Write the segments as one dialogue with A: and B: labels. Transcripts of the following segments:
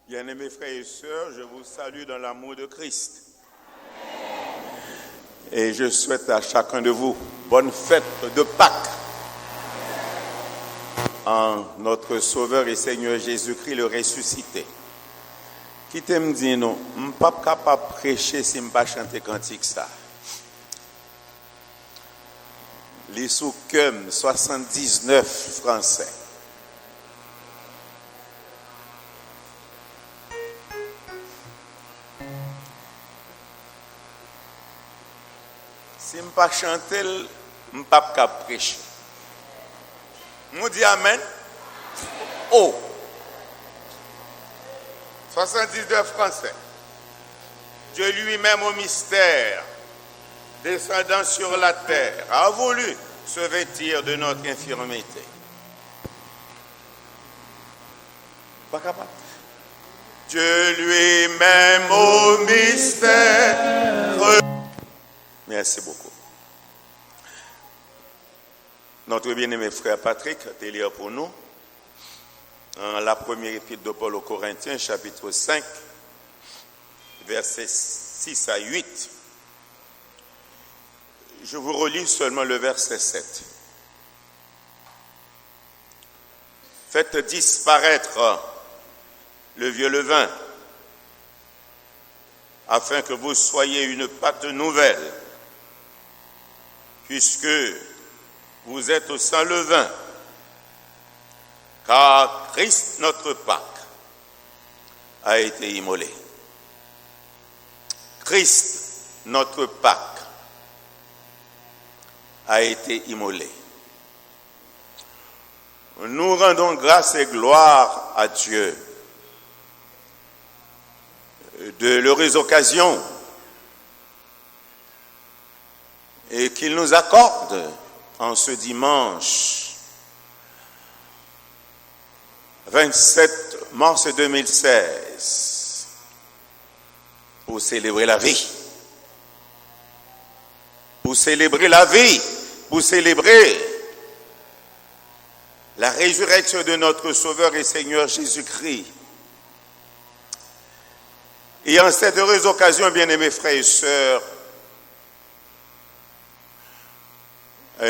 A: Bien-aimés frères et sœurs, je vous salue dans l'amour de Christ. Et je souhaite à chacun de vous bonne fête de Pâques. En notre Sauveur et Seigneur Jésus-Christ, le ressuscité. Qui t'aime dire non, je ne suis pas capable de prêcher si je ne pas chanter cantique ça. Les sous-cum 79 français. Si je ne pas chanter, je ne suis pas capable de prêcher. Je dis Amen. Oh! 79 français. Dieu lui-même au mystère, descendant sur la terre, a voulu se vêtir de notre infirmité. Pas capable. Dieu lui-même au mystère. Merci beaucoup. Notre bien-aimé frère Patrick a lire pour nous la première épître de Paul aux Corinthiens, chapitre 5, versets 6 à 8. Je vous relis seulement le verset 7. Faites disparaître le vieux levain, afin que vous soyez une pâte nouvelle, puisque vous êtes sans levain, car Christ, notre Pâque, a été immolé. Christ, notre Pâque, a été immolé. Nous rendons grâce et gloire à Dieu de l'heureuse occasion et qu'il nous accorde en ce dimanche 27 mars 2016 pour célébrer la vie. Pour célébrer la vie, pour célébrer la résurrection de notre Sauveur et Seigneur Jésus-Christ. Et en cette heureuse occasion, bien-aimés frères et sœurs,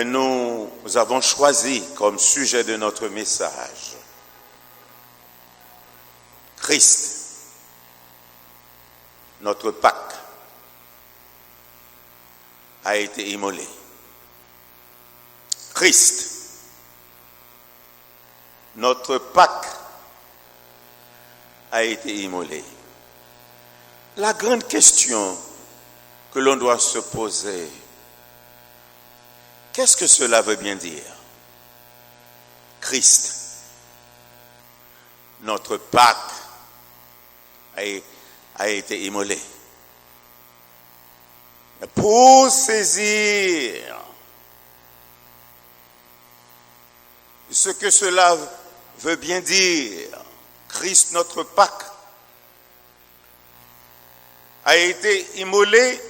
A: nous avons choisi comme sujet de notre message Christ, notre Pâque, a été immolé. Christ, notre Pâque, a été immolé. La grande question que l'on doit se poser, qu'est-ce que cela veut bien dire? Christ, notre Pâque, a été immolé. Pour saisir ce que cela veut bien dire, Christ, notre Pâque, a été immolé,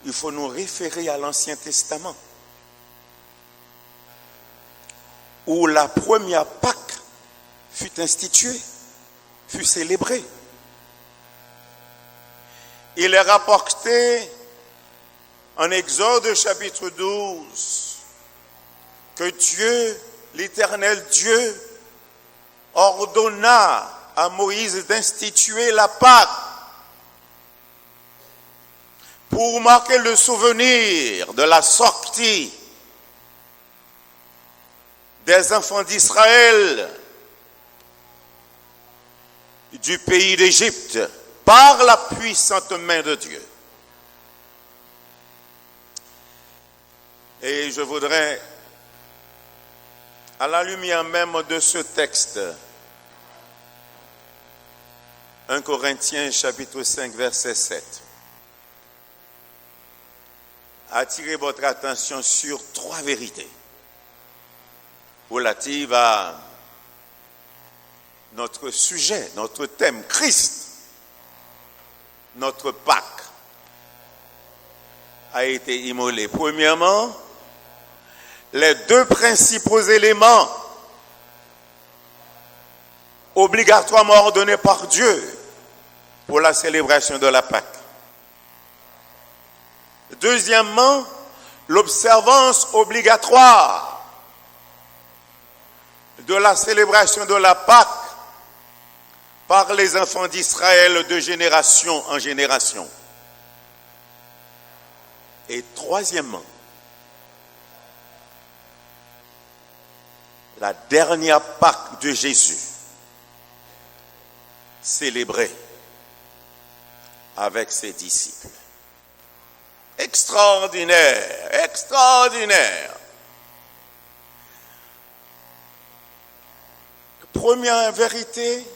A: il faut nous référer à l'Ancien Testament, où la première Pâque fut instituée, fut célébrée. Il est rapporté en Exode chapitre 12 que Dieu, l'Éternel Dieu, ordonna à Moïse d'instituer la Pâque pour marquer le souvenir de la sortie des enfants d'Israël du pays d'Égypte par la puissante main de Dieu. Et je voudrais, à la lumière même de ce texte, 1 Corinthiens chapitre 5 verset 7, attirer votre attention sur trois vérités relatives à notre sujet, notre thème, Christ, notre Pâque, a été immolé. Premièrement, les deux principaux éléments obligatoirement ordonné par Dieu pour la célébration de la Pâque. Deuxièmement, l'observance obligatoire de la célébration de la Pâque par les enfants d'Israël de génération en génération. Et troisièmement, la dernière Pâque de Jésus, célébrée avec ses disciples. Extraordinaire, extraordinaire. Première vérité,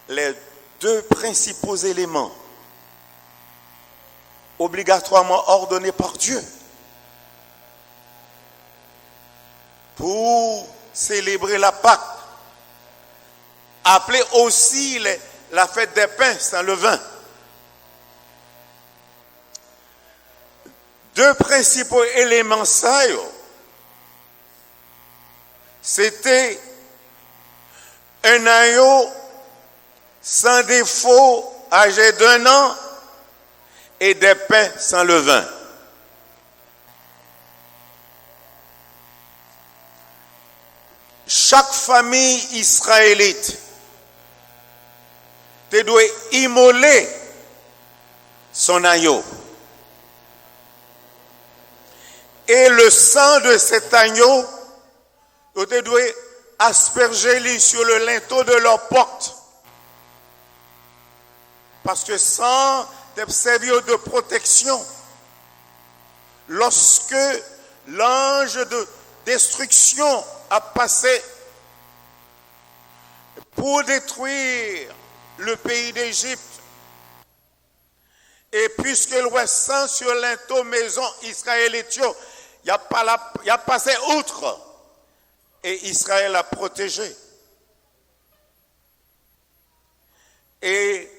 A: les deux principaux éléments obligatoirement ordonnés par Dieu pour célébrer la Pâque, appelée aussi la fête des pains sans levain. Deux principaux éléments ça, c'était un agneau sans défaut, âgé d'1 an, et des pains sans levain. Chaque famille israélite doit immoler son agneau. Et le sang de cet agneau doit asperger sur le linteau de leur porte. Parce que sang doit servir de protection. Lorsque l'ange de destruction a passé pour détruire le pays d'Égypte, et puisque le sang sur linteau maison israélite, il a passé outre, et Israël a protégé. Et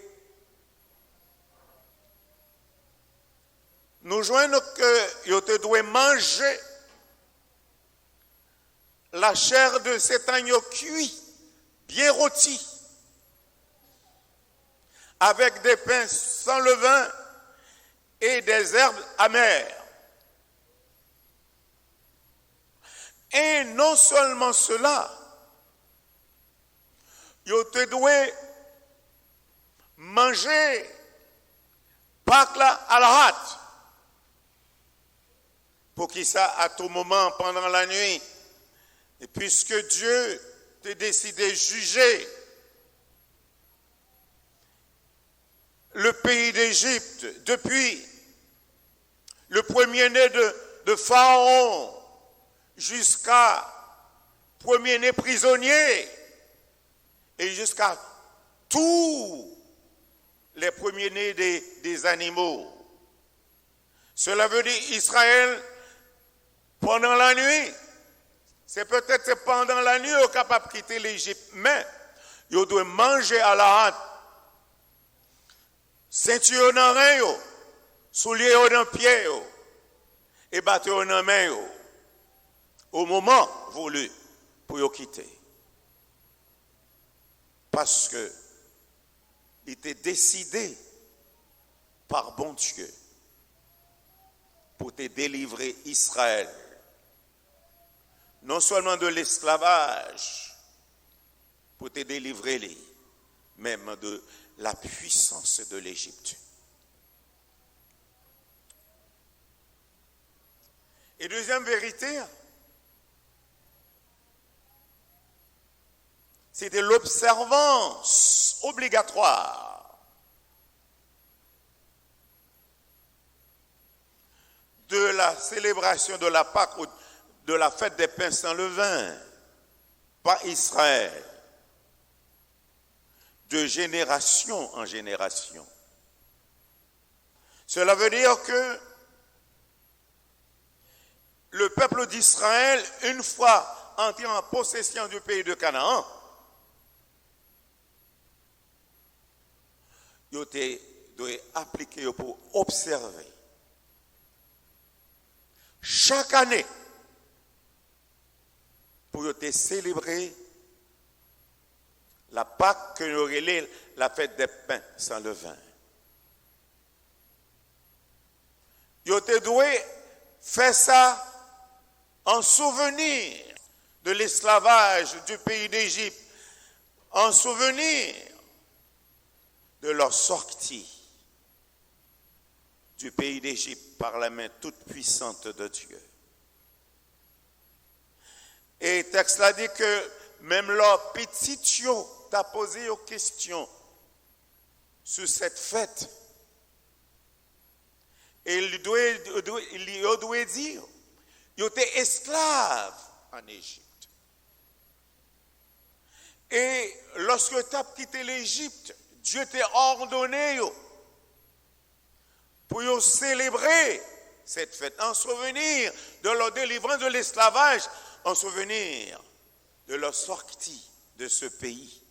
A: nous joignons que tu dois manger la chair de cet agneau cuit, bien rôti, avec des pains sans levain et des herbes amères. Et non seulement cela, tu dois manger Pâques à la hâte. Pour qu'il ça à tout moment pendant la nuit. Et puisque Dieu t'a décidé de juger le pays d'Égypte depuis le premier-né de Pharaon jusqu'à premier-né prisonnier et jusqu'à tous les premiers-nés des animaux. Cela veut dire Israël, pendant la nuit, c'est peut-être pendant la nuit qu'on est capable de quitter l'Égypte, mais ils doivent manger à la hâte, ceinture dans les reins, souliers dans les pieds, et bâton dans les mains, au moment voulu pour les quitter. Parce que il était décidé par bon Dieu pour te délivrer Israël, non seulement de l'esclavage, pour te délivrer, même de la puissance de l'Égypte. Et deuxième vérité, c'était l'observance obligatoire de la célébration de la Pâque, de la fête des pains sans levain, par Israël, de génération en génération. Cela veut dire que le peuple d'Israël, une fois entré en possession du pays de Canaan, il doit appliquer pour observer chaque année pour te célébrer la Pâque que nous relève la fête des pains sans levain. Ils étaient doués faire ça en souvenir de l'esclavage du pays d'Égypte, en souvenir de leur sortie du pays d'Égypte par la main toute puissante de Dieu. Et le texte là dit que même leur petit yo t'a posé une question sur cette fête. Et il doit dire, ils étaient esclaves en Égypte. Et lorsque tu as quitté l'Égypte, Dieu t'a ordonné pour célébrer cette fête, en souvenir de leur délivrance de l'esclavage, en souvenir de leur sortie de ce pays.